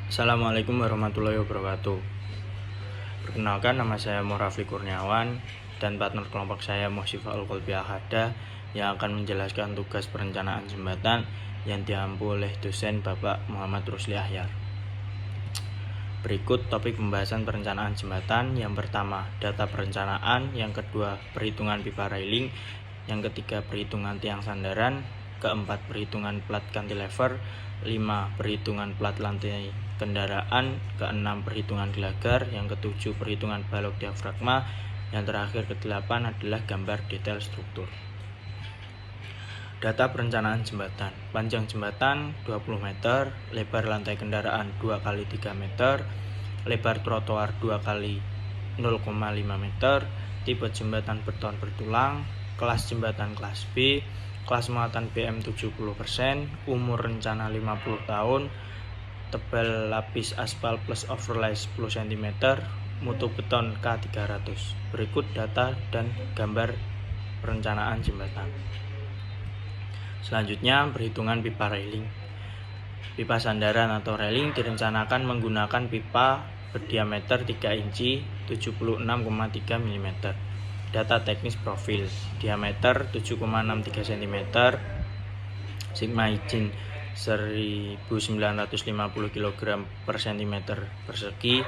Assalamualaikum warahmatullahi wabarakatuh. Perkenalkan, nama saya Morafli Kurniawan dan partner kelompok saya Mohsifah Al-Qalbi Ahada yang akan menjelaskan tugas perencanaan jembatan yang diampu oleh dosen Bapak Muhammad Rusli Ahyar. Berikut topik pembahasan perencanaan jembatan. Yang pertama, data perencanaan. Yang kedua, perhitungan pipa railing. Yang ketiga, perhitungan tiang sandaran. Keempat, perhitungan plat cantilever. 5, perhitungan plat lantai kendaraan. Keenam, perhitungan gelagar. Yang ketujuh, perhitungan balok diafragma. Yang terakhir, kedelapan adalah gambar detail struktur. Data perencanaan jembatan. Panjang jembatan 20 meter, lebar lantai kendaraan 2 x 3 meter, lebar trotoar 2 x 0,5 meter, tipe jembatan beton bertulang, kelas jembatan kelas B, kelas muatan BM 70%, umur rencana 50 tahun, tebal lapis aspal plus overlay 10 cm, mutu beton K300. Berikut data dan gambar perencanaan jembatan. Selanjutnya, perhitungan pipa railing. Pipa sandaran atau railing direncanakan menggunakan pipa berdiameter 3 inci 76,3 mm. Data teknis profil, diameter 7,63 cm, sigma izin 1950 kg per cm persegi,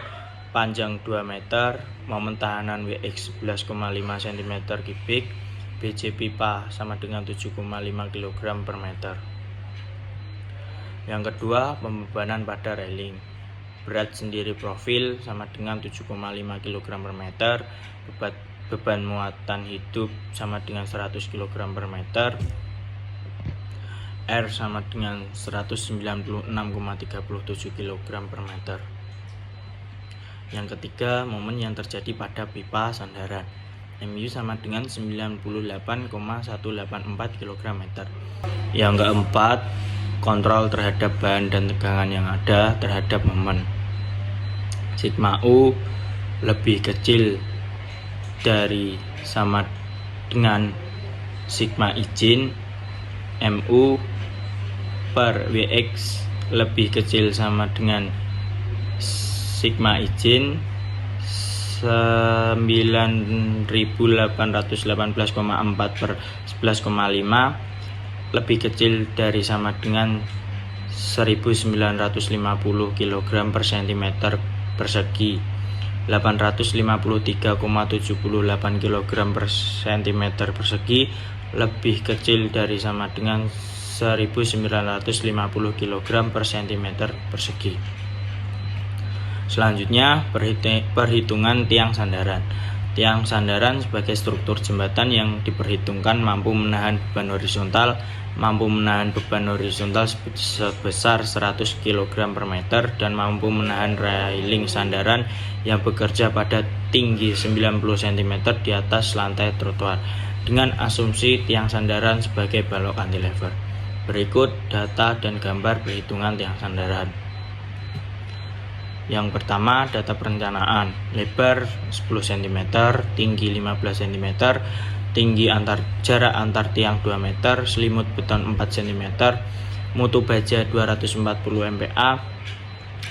panjang 2 meter, momen tahanan WX 11,5 cm kubik, BJ pipa sama dengan 7,5 kg per meter. Yang kedua, pembebanan pada railing. Berat sendiri profil sama dengan 7,5 kg per meter, beban muatan hidup sama dengan 100 kg per meter, R sama dengan 196,37 kg per meter. Yang ketiga, momen yang terjadi pada pipa sandaran. MU sama dengan 98,184 kg meter. Yang keempat, kontrol terhadap bahan dan tegangan yang ada terhadap momen. Sigma U lebih kecil dari sama dengan sigma izin, MU per WX lebih kecil sama dengan sigma izin 9818,4 per 11,5 lebih kecil dari sama dengan 1950 kg per cm persegi, 853,78 kg per cm persegi lebih kecil dari sama dengan 1950 kg per cm persegi. Selanjutnya, perhitungan tiang sandaran. Tiang sandaran sebagai struktur jembatan yang diperhitungkan mampu menahan beban horizontal sebesar 100 kg per meter dan mampu menahan railing sandaran yang bekerja pada tinggi 90 cm di atas lantai trotoar dengan asumsi tiang sandaran sebagai balok cantilever. Berikut data dan gambar perhitungan tiang sandaran. Yang pertama, data perencanaan. Lebar 10 cm, tinggi 15 cm, jarak antar tiang 2 meter, selimut beton 4 cm, mutu baja 240 MPa,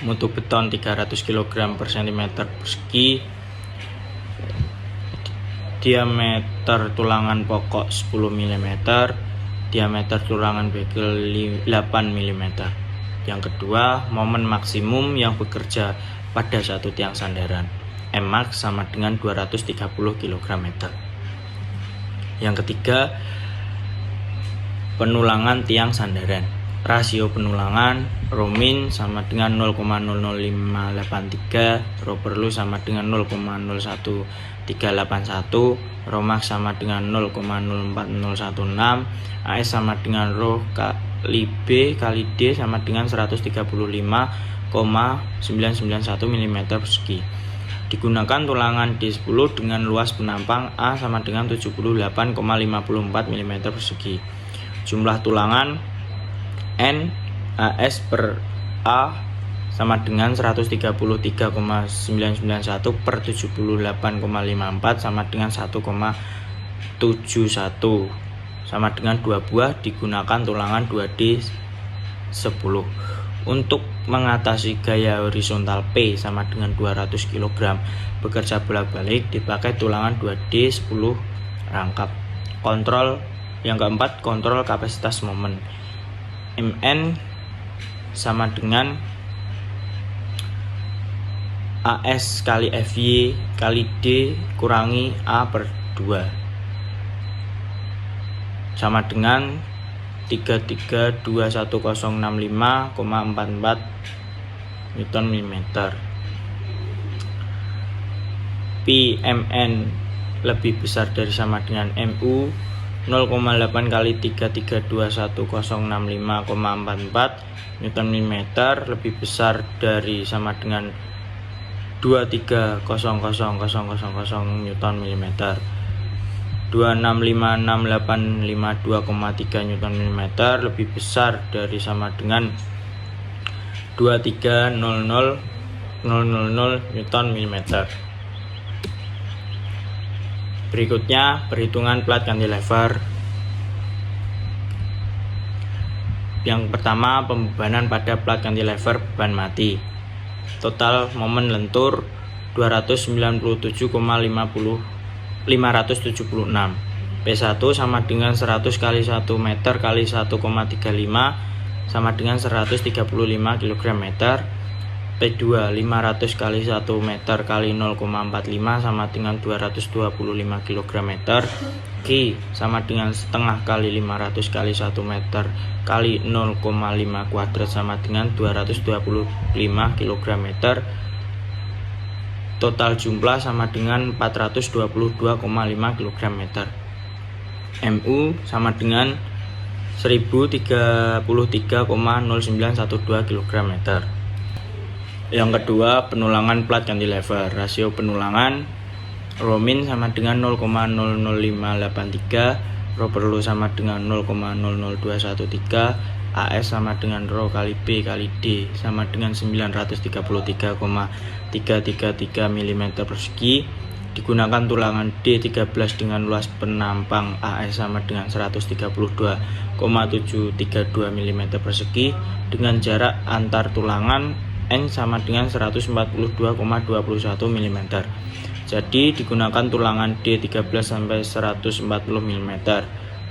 mutu beton 300 kg per cm persegi, diameter tulangan pokok 10 mm, diameter tulangan bagel 8 mm. Yang kedua, momen maksimum yang bekerja pada satu tiang sandaran. Mmax sama dengan 230 kg/m. Yang ketiga, penulangan tiang sandaran. Rasio penulangan Rho min sama dengan 0,00583, Rho perlu sama dengan 0,01381, Rho max sama dengan 0,04016, AS sama dengan Rho kali B kali D sama dengan 135,991 mm persegi. Digunakan tulangan D10 dengan luas penampang A sama dengan 78,54 mm persegi. Jumlah tulangan N AS per A sama dengan 133,991 per 78,54 sama dengan 1,71 sama dengan 2 buah. Digunakan tulangan 2D10. Untuk mengatasi gaya horizontal P sama dengan 200 kg bekerja bolak-balik dipakai tulangan 2D 10 rangkap. Kontrol yang keempat, kontrol kapasitas momen. Mn sama dengan AS kali FY kali D kurangi A per 2 sama dengan 332165,44 Nm. Pmn lebih besar dari sama dengan Mu 0,8 kali 332165,44 Nm lebih besar dari sama dengan 23000000 Nm. 2656852,3 Nm lebih besar dari sama dengan 2300000 Nm. Berikutnya perhitungan plat cantilever. Yang pertama, pembebanan pada plat cantilever beban mati. Total momen lentur 297,576. P1 sama dengan 100 kali 1 meter kali 1,35 sama dengan 135 kg meter. P2 500 kali 1 meter kali 0,45 sama dengan 225 kg meter. Q sama dengan setengah kali 500 kali 1 meter kali 0,5 kuadrat sama dengan 225 kg meter. Total jumlah sama dengan 422,5 kg meter. Mu sama dengan 1033,0912 kg meter. Yang kedua, penulangan plat cantilever. Rasio penulangan rho min sama dengan 0,00583, rho perlu sama dengan 0,00213, AS sama dengan rho kali B kali D sama dengan 933,333 mm persegi. Digunakan tulangan D13 dengan luas penampang AS sama dengan 132,732 mm persegi dengan jarak antar tulangan N sama dengan 142,21 mm. Jadi digunakan tulangan D13 sampai 140 mm.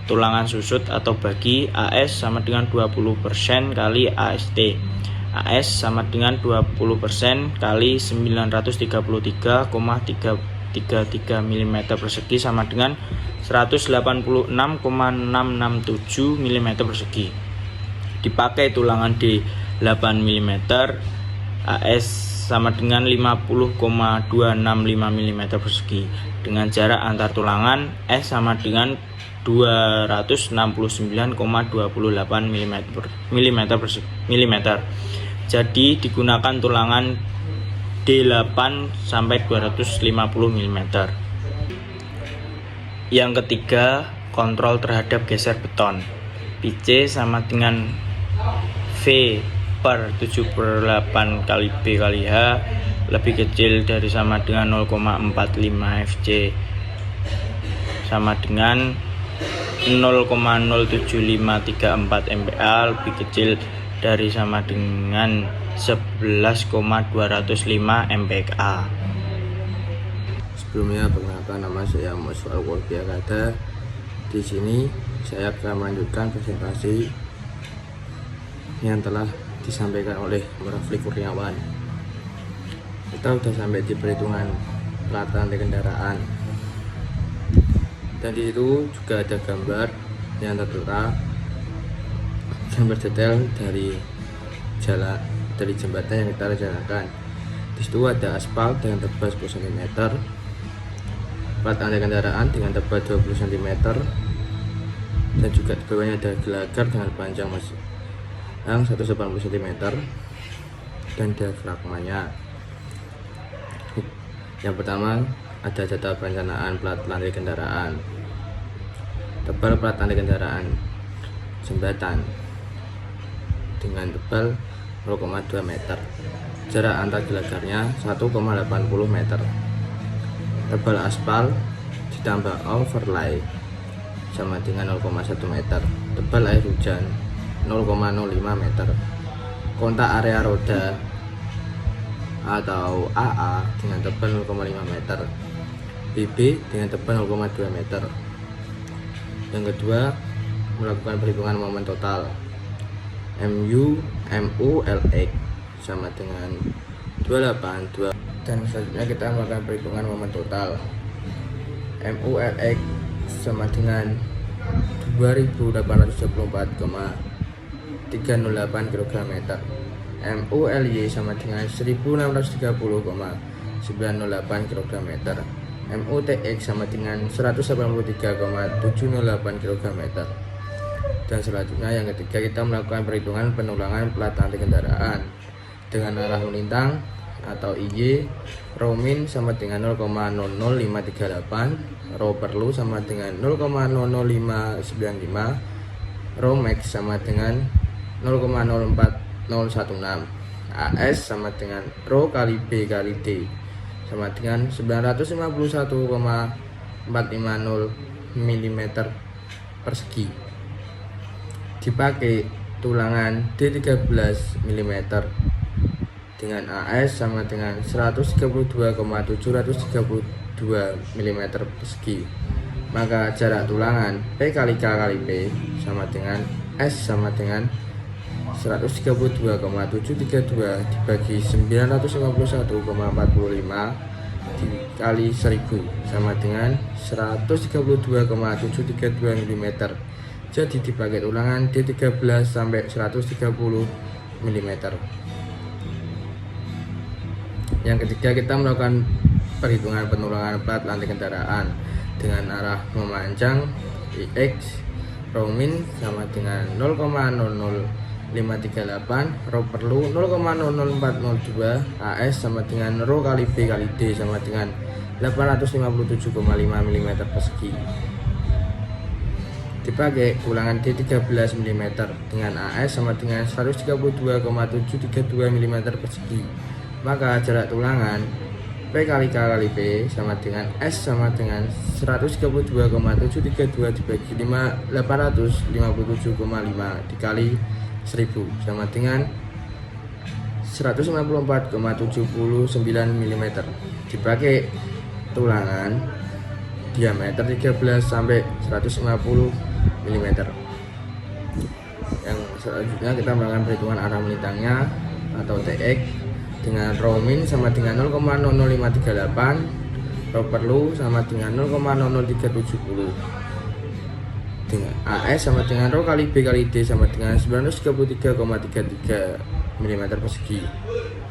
Tulangan susut atau bagi AS sama dengan 20% kali AST. AS sama dengan 20% kali 933,333 mm persegi sama dengan 186,667 mm persegi. Dipakai tulangan D8 mm. AS sama dengan 50,265 mm persegi dengan jarak antar tulangan S sama dengan 269,28 mm. Jadi digunakan tulangan D8 sampai 250 mm. Yang ketiga, kontrol terhadap geser beton. PC sama dengan V per 7/8 kali B kali H lebih kecil dari sama dengan 0,45 Fc sama dengan 0,07534 MPa lebih kecil dari sama dengan 11,205 MPa. Sebelumnya perkenalkan, nama saya Muswal Warbiakada. Di sini saya akan melanjutkan presentasi yang telah disampaikan oleh Rafli Kurniawan. Kita sudah sampai di perhitungan plat rantai kendaraan, dan di situ juga ada gambar yang tertera gambar detail dari jalan, dari jembatan yang kita rencanakan. Di situ ada aspal dengan tebal 10 cm, plat rantai kendaraan dengan tebal 20 cm, dan juga di bawahnya ada gelagar dengan panjang yang 180 cm dan diafragmanya. Yang pertama ada data perencanaan plat rantai kendaraan. Tebal plat rantai kendaraan jembatan dengan tebal 0,2 meter. Jarak antar gelagarnya 1,80 meter. Tebal aspal ditambah overlay sama dengan 0,1 meter. Tebal air hujan 0,05 meter. kontak area roda atau AA dengan tebal 0,5 meter, BB dengan tebal 0,2 meter. Yang kedua, melakukan perhitungan momen total. MU LX sama dengan 28. Dan selanjutnya kita melakukan perhitungan momen total. MU LX sama dengan 2824,308 kg. MU LY sama dengan 1630,908 kg. MU TX sama dengan 183,708 kg. Dan selanjutnya yang ketiga, kita melakukan perhitungan penulangan plat anti kendaraan dengan arah melintang atau IY. Rho min sama dengan 0,00538, Rho perlu sama dengan 0,00595, Rho max sama dengan 0,04016, AS sama dengan Rho kali B kali D sama dengan 951,450 mm persegi. Dipakai tulangan D13 mm dengan AS sama dengan 132,732 mm persegi. Maka jarak tulangan P kali K kali P sama dengan S sama dengan 132,732 dibagi 951,45 dikali 1000 sama dengan 132,732 mm. Jadi dibagi ulangan D13 sampai 130 mm. Yang ketiga, kita melakukan perhitungan penulangan plat lantai kendaraan dengan arah memanjang IX. Rho min sama dengan 0,00538, Rho perlu 0,00402, AS sama dengan Rho kali B kali D sama dengan 857,5 mm persegi. Dipakai ulangan D13 mm dengan AS sama dengan 132,732 mm persegi. Maka jarak tulangan P kali K kali P sama dengan S sama dengan 132,732 dibagi 857,5 dikali 1000 sama dengan 154,79 mm. Dipakai tulangan diameter 13 sampai 150 mm. Yang selanjutnya kita melakukan perhitungan arah melintangnya atau TX dengan Rho min sama dengan 0,00538, Rho perlu sama dengan 0,00370, dengan AS sama dengan Rho kali B kali D sama dengan 933,33 mm persegi.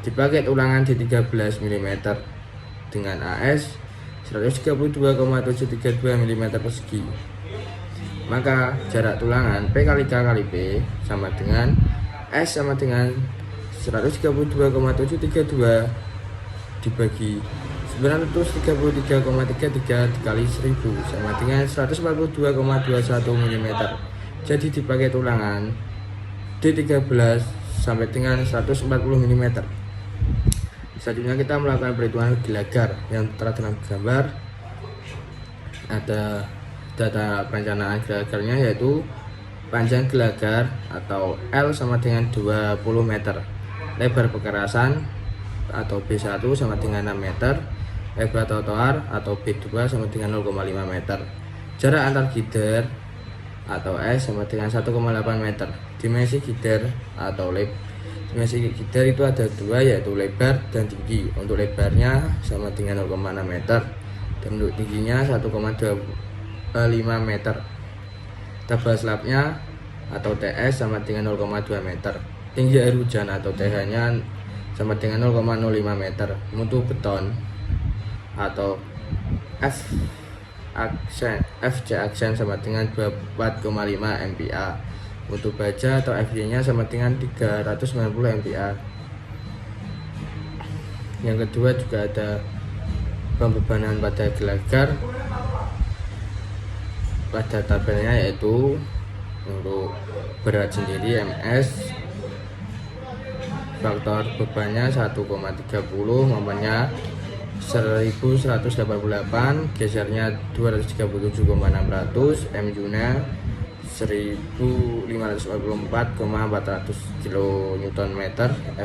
Dipakai ulangan D13 mm dengan AS 132,732 mm persegi. Maka jarak tulangan P kali K kali P sama dengan S sama dengan 132,732 dibagi 933,33 dikali 1000 sama dengan 142,21 mm. Jadi dipakai tulangan D13 sampai dengan 140 mm. Selanjutnya kita melakukan perhitungan gelagar yang tertera dalam gambar. Ada data perencanaan gelagarnya, yaitu panjang gelagar atau L sama dengan 20 meter, lebar pekerasan atau B1 sama dengan 6 meter, lebar trotoar atau B2 sama dengan 0,5 meter, jarak antar gider atau S sama dengan 1,8 meter. Dimensi gider atau dimensi gider itu ada dua, yaitu lebar dan tinggi. Untuk lebarnya sama dengan 0,6 meter dan untuk tingginya 1,25 meter. Tebal slabnya atau TS sama dengan 0,2 meter. Tinggi air hujan atau TH-nya sama dengan 0,05 meter. Mutu beton atau FC aksen sama dengan 24,5 MPa. Mutu baja atau FY-nya sama dengan 390 MPa. Yang kedua juga ada pembebanan pada gelagar. Pada tabelnya yaitu untuk berat sendiri MS, faktor bebannya 1,30, momennya 1188, gesernya 237,600, MU nya 1544,400 kN,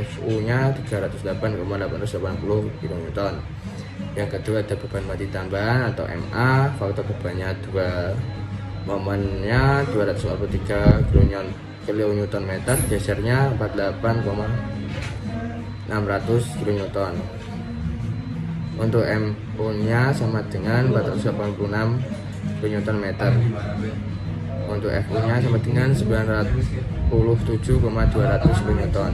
FU-nya 308,880 kN. Yang kedua ada beban mati tambahan atau MA, faktor bebannya 2, momennya 243 kN, gesernya 48,600 kN. Untuk MU-nya sama dengan 486 kN. Untuk FU-nya sama dengan 97,200 kN.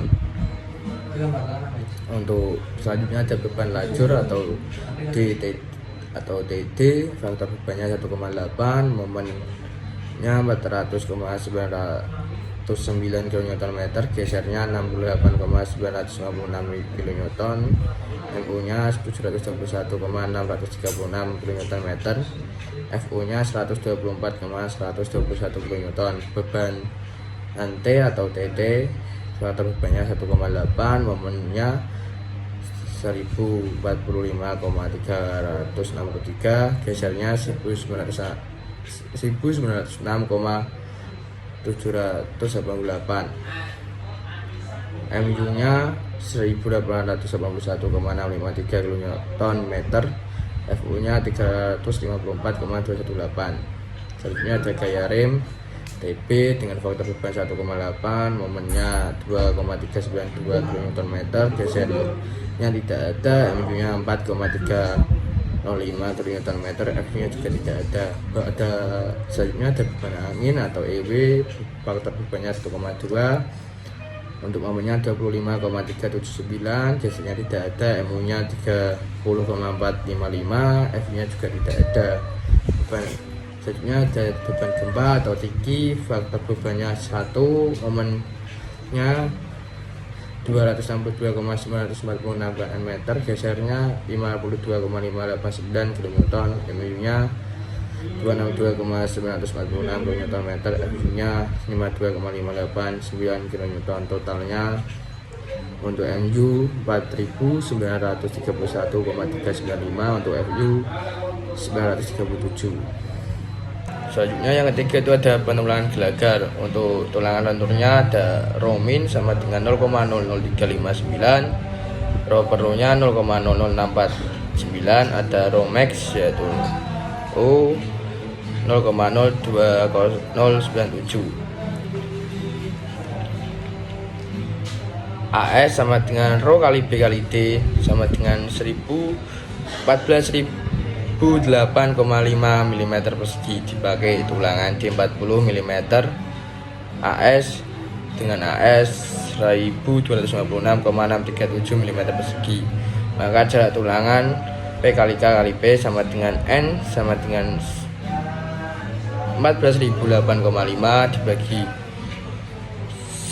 Untuk selanjutnya ada beban lajur atau DD, faktor bebannya 1,8, momennya 400,909 kN, gesernya 68,956 kN, MU-nya 721,636 kN, FU-nya 124,121 kN. Beban T atau TT, faktor bebannya 1,8, momennya 1045,363, gesernya 1906,788, MU-nya 1881,653 kN, FU-nya 354,218. Selanjutnya ada gaya rem TB dengan faktor beban 1,8, momennya 2,392 kN, gesernya tidak ada, MU-nya 4,305 kN, F-nya juga tidak ada. Selanjutnya ada beban angin atau EW, faktor bebannya 1,2, untuk momennya 25,379, gesernya tidak ada, MU-nya 30,455, F-nya juga tidak ada. Selanjutnya ada beban gempa atau tiki, faktor bebannya 1, momennya 262,946 kN, gesernya 52,589 kN, MU-nya 262,946 kN, FU-nya 52,589 kN. Totalnya untuk MU 4931,395, untuk FU 937. Selanjutnya yang ketiga itu ada penulangan gelagar. Untuk tulangan lenturnya ada Romin sama dengan 0,00359, Ro perlunya 0,00649, ada Romex yaitu O 0,02097, AS sama dengan Rho kali B kali D sama dengan 1014.008,5 mm persegi, dipakai tulangan D40 mm, AS dengan AS 1256,637 mm persegi, maka jarak tulangan P kali K kali P sama dengan N sama dengan 14.008,5 dibagi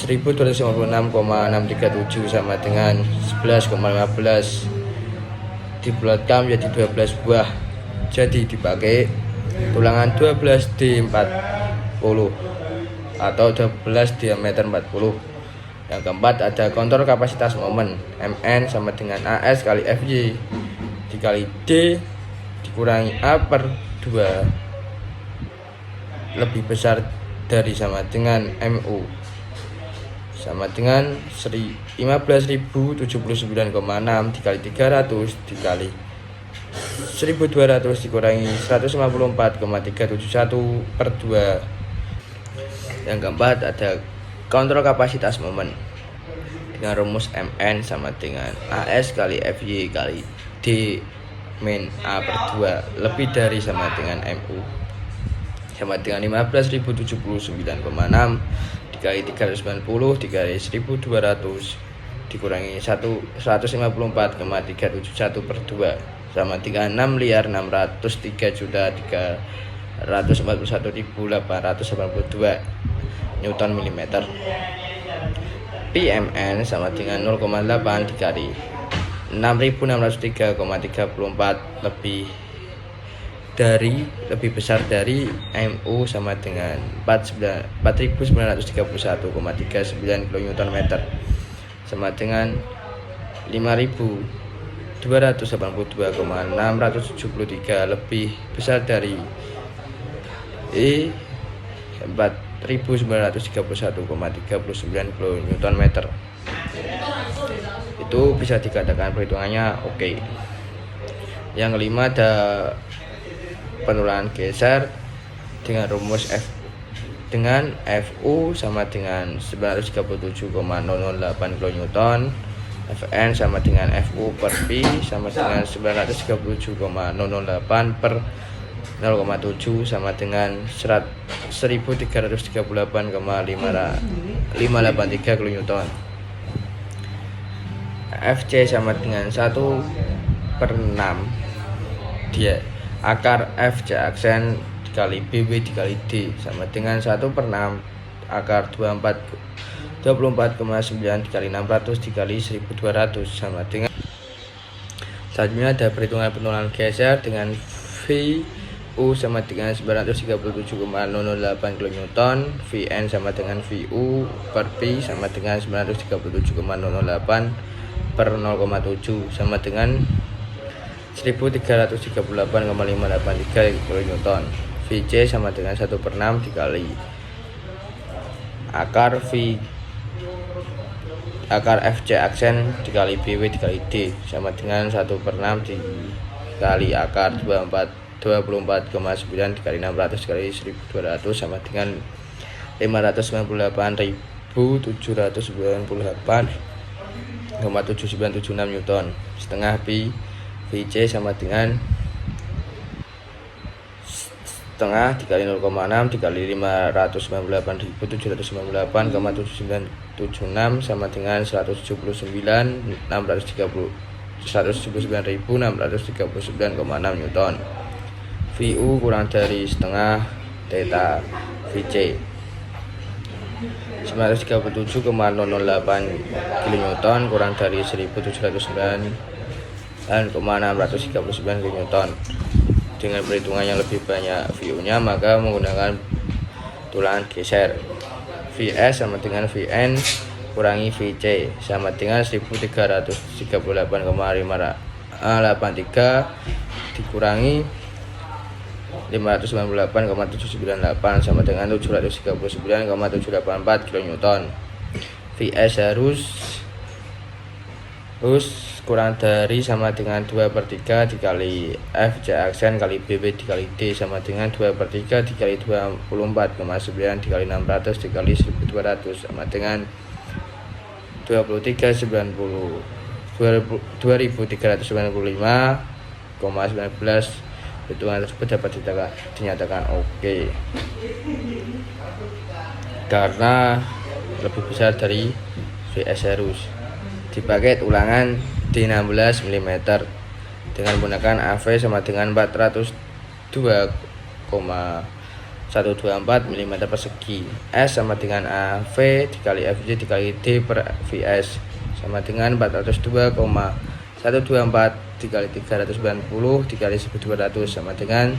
1256,637 sama dengan 11,15, dibulatkan menjadi 12 buah, jadi dipakai tulangan 12D40 atau 12 diameter 40. Yang keempat ada kontrol kapasitas momen, MN sama dengan AS kali FY dikali D dikurangi A per 2 lebih besar dari sama dengan MU sama dengan 15.079,6 dikali 300 dikali 1200 dikurangi 154,371 per 2. Yang keempat ada kontrol kapasitas momen dengan rumus MN sama dengan AS kali FY kali D min A per 2 lebih dari sama dengan MU sama dengan 15.079,6 dikali 390 dikali 1200 dikurangi 154,371 per 2 sama dengan 6.603.341.882 Newton mm. PMN sama dengan 0,8 dikali 6.603,34 lebih besar dari MU sama dengan 4.931,39 kN sama dengan 5.282,673 lebih besar dari E 1931,39 kN/meter. Itu bisa dikatakan perhitungannya oke. Yang kelima ada penolakan geser dengan rumus dengan Fu sama dengan 937,008 kN, Fn sama dengan Fu per Pi sama dengan 937,008 per 0,7 sama dengan 1338,583 kN. Fc sama dengan 1/6 dia akar Fc aksen dikali BW dikali D sama dengan 1/6 akar 24,9 dikali 600 dikali 1200 sama dengan. Selanjutnya ada perhitungan penolakan geser dengan VU sama dengan 937,008 kN, Vn sama dengan VU per Pi sama dengan 937,008 per 0,7 sama dengan 1338,583 kN. Vc sama dengan 1/6 dikali akar Fc aksen dikali BW dikali D sama dengan 1/6 dikali akar 24,9 dikali 600 dikali 1200 sama dengan 598.798,7976 Newton. Setengah Pi Vc sama dengan setengah dikali 0,6 dikali 598.798,7976 sama dengan 179.639,639,6 Newton. VU kurang dari setengah theta Vc 937,008 kN kurang dari 1709,639 kN. Dengan perhitungan yang lebih banyak VU-nya, maka menggunakan tulangan geser. Vs sama dengan Vn kurangi Vc sama dengan 1338,583 dikurangi 598,798 sama dengan 739,784 kN. Vs harus kurang dari sama dengan 2/3 dikali Fc aksen kali BB dikali D sama dengan 2/3 dikali 24,9 dikali 600 dikali 1200 sama dengan 2395,19. Hitungan tersebut dapat dinyatakan oke karena lebih besar dari Vs harus. Dipakai ulangan D16 mm dengan menggunakan AV sama dengan 402,124 mm persegi. S sama dengan AV dikali Fj dikali D per Vs sama dengan 402,124 dikali 390 dikali 1200 sama dengan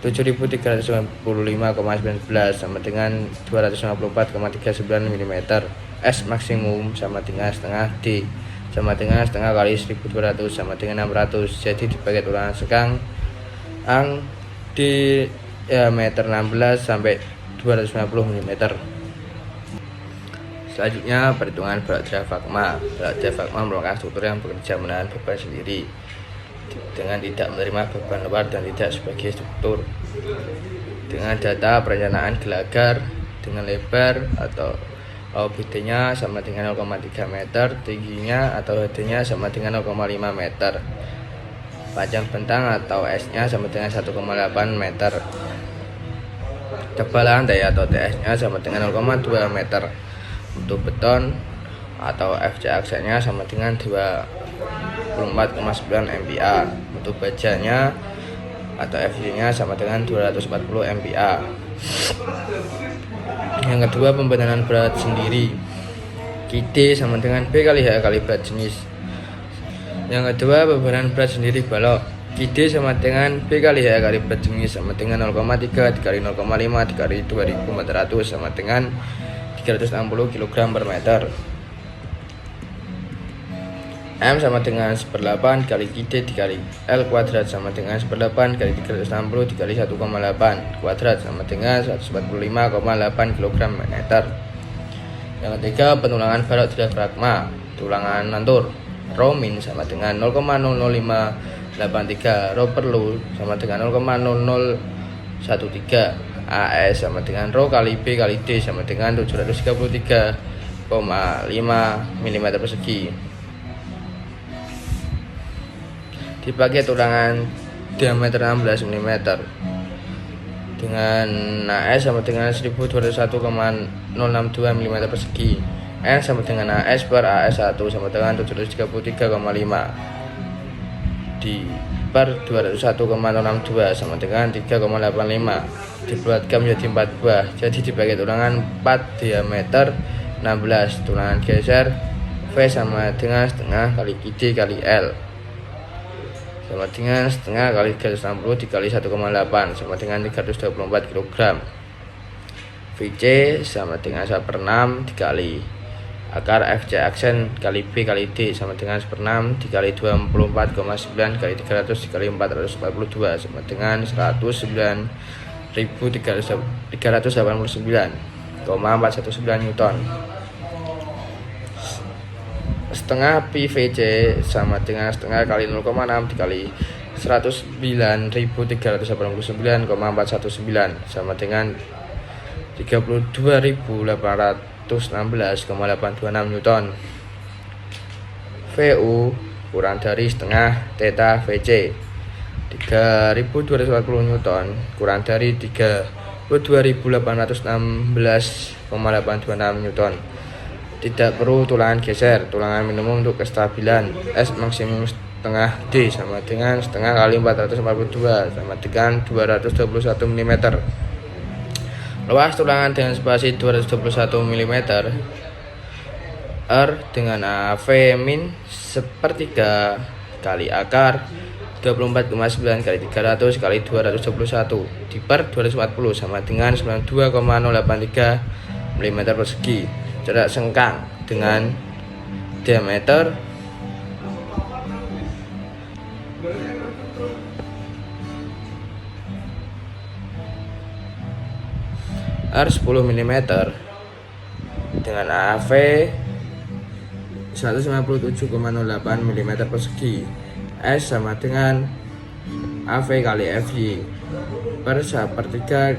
7395,19 sama dengan 254,39 mm. S maksimum sama dengan setengah D sama dengan setengah kali 1200 sama dengan 600. Jadi dibagi ulangan sekang di diameter 16 sampai 250 mm. Selanjutnya perhitungan balok diafragma. Balok diafragma merupakan struktur yang bekerja menahan beban sendiri dengan tidak menerima beban luar dan tidak sebagai struktur. Dengan data perencanaan gelagar dengan lebar atau OBD-nya sama dengan 0,3 meter, tingginya atau HD-nya sama dengan 0,5 meter, panjang bentang atau S-nya sama dengan 1,8 meter, tebalan lantai atau TS-nya sama dengan 0,2 meter. Untuk beton atau FC aksennya sama dengan 24,9 MPa. Untuk bajanya atau FJ-nya sama dengan 240 MPa. Yang kedua, pembenaran berat sendiri. KD sama dengan B kali H kali berat jenis. Yang kedua, pembenaran berat sendiri balok. KD sama dengan B kali H kali berat jenis sama dengan 0,3 dikali 0,5 dikali 2400 sama dengan 360 kg per meter. M sama dengan 1/8 kali ID dikali L kuadrat sama dengan 1/8 kali 360 dikali 1,8 kuadrat sama dengan 145,8 kg meter. Yang ketiga, penulangan balok diafragma. Tulangan lentur rho min sama dengan 0,00583, rho perlu sama dengan 0,0013, AS sama dengan rho kali B kali D sama dengan 733,5 mm persegi. Dipakai tulangan diameter 16 mm dengan AS sama dengan 1201,062 mm persegi. N sama dengan AS per AS1 sama dengan 733,5 di per 201,062 sama dengan 3,85. Dibuatkan menjadi 4 buah, jadi dibagi tulangan 4 diameter 16. Tulangan geser V sama dengan setengah kali ID kali L sama dengan setengah kali 360 dikali 1,8 sama dengan 324 kg. VC sama dengan 1/6 dikali akar FC aksen kali B kali D sama dengan 1/6 dikali 24,9 kali 300 dikali 442 sama dengan 109.389,419 Newton. Setengah PVC sama dengan setengah kali 0,6 dikali 109.389,419 sama dengan 32.816,826 Newton. VU kurang dari setengah theta VC 3.240 Newton kurang dari 32.816,826 Newton. Tidak perlu tulangan geser. Tulangan minimum untuk kestabilan S maksimum setengah D sama dengan setengah kali 442 sama dengan 221 mm. Luas tulangan dengan spasi 221 mm. R dengan AV min sepertiga kali akar 24,9 kali 300 kali 221 di per 240 sama dengan 92,083 mm persegi. Jarak sengkang dengan diameter R 10 mm dengan AV 157,08 mm persegi. S sama dengan AV kali FY per sepertiga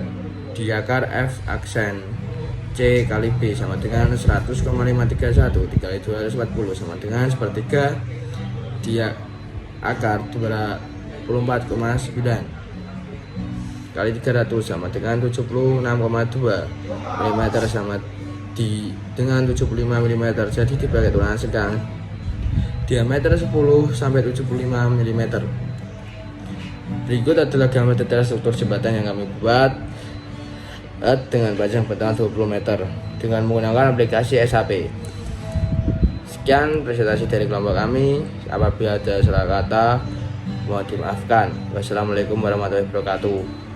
di akar F aksen C kali B sama dengan 100,531 dikali 240 sama dengan sepertiga dia akar 24,9 kali 300 sama dengan 76,2 mm sama dengan 75 mm. Jadi dibagi tulangan sedang diameter 10 sampai 75 mm. Berikut adalah gambar detail struktur jembatan yang kami buat dengan panjang bentang 20 meter dengan menggunakan aplikasi SAP. Sekian presentasi dari kelompok kami. Apabila ada salah kata mohon dimaafkan. Wassalamualaikum warahmatullahi wabarakatuh.